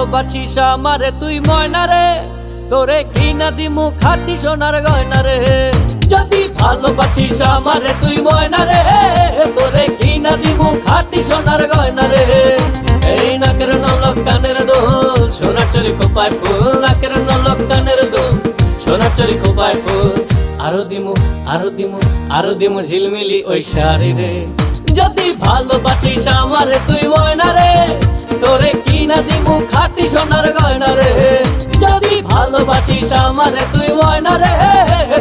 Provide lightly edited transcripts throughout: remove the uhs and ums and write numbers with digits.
ভালোবাসিস আমারে তুই ময়না রে, তোরে ঘৃণা দিমু খাঁটি সোনার গয়না রে। যদি ভালোবাসিস আমারে তুই ময়না রে, তোরে ঘৃণা দিমু খাঁটি সোনার গয়না রে। এই নাকের নলক কানের দোল, সোনার চরি খোপায় ফুল, নাকের নলক কানের দোল, সোনার চরি খোপায় ফুল। আরো দিমু আরো দিমু আরো দিমু ঝিলমিলি ওই শাড়ি রে। যদি ভালোবাসিস আমারে তুই ময়না রে, তোরে কিনা দিমু খাঁটি সোনার গয়না রে। যদি ভালোবাসিস আমারে তুই ময়না রে,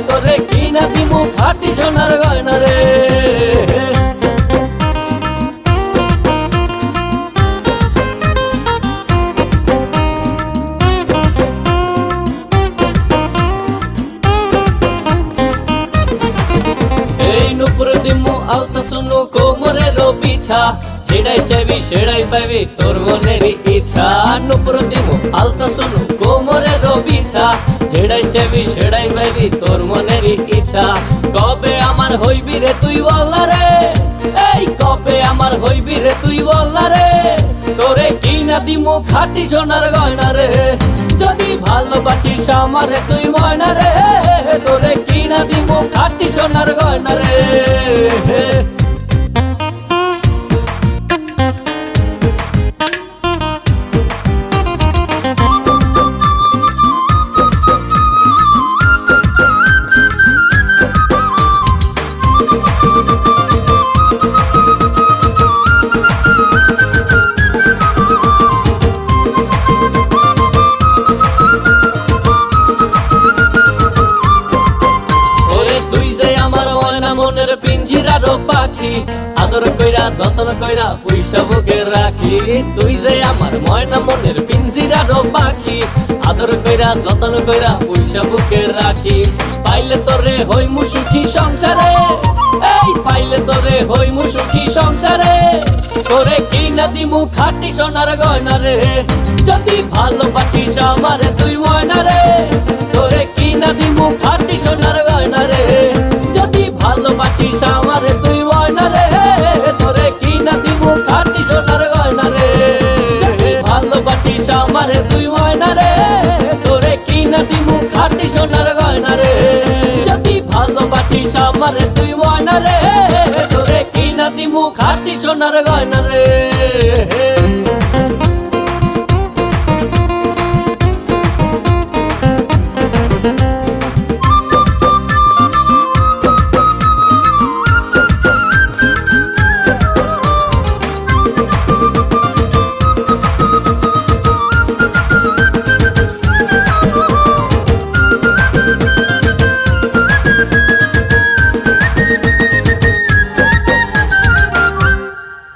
তোরে কিনা দিমু খাঁটি সোনার গয়না রে। নুপুর দিমু আলতা শুনু কোমরের বিছা, ছেড়াই চাইবি সেড়াই পাইবি তোর মনের ইচ্ছা। নুপুর দিমু আলতা শুনু কোমরের বিছা, ছেড়াই চাইবি সেড়াই পাইবি তোর মনের ইচ্ছা। কবে আমার হইবি রে তুই বল রে, এই কবে আমার হইবি রে তুই বল রে, তোরে কিনা দিমু খাঁটি সোনার গয়না রে। যদি ভালোবাসিস আমারে তুই ময়না রে, তোরে কিনা দিমু খাঁটি সোনার গয়না রে। মনের পিঞ্জিরার পাখি, আদর কইরা যতন কইরা পয়সা বুকে রাখি। তুই যে আমার ময়না মনের পিঞ্জিরার পাখি, আদর কইরা যতন কইরা পয়সা বুকে রাখি। পাইলে তোরে হইমু সুখী সংসারে, এই পাইলে তোরে হইমু সুখী সংসারে, তোরে কিনা দিমু খাঁটি সোনার গয়না রে। যদি ভালোবাসিস আমারে তুই ময়না রে, তোরে কিনা দিমু খাঁটি সোনার গয়না রে। যদি ভালোবাসিস আমারে তুই ময়না রে, তোরে কিনা দিমু খাঁটি সোনার গয়না রে। যদি ভালোবাসিস আমারে তুই ময়না রে, তোরে কিনা দিমু খাঁটি সোনার গয়না রে। যদি ভালোবাসিস আমারে তুই ময়না রে, তোরে কিনা দিমু খাঁটি সোনার গয়না রে।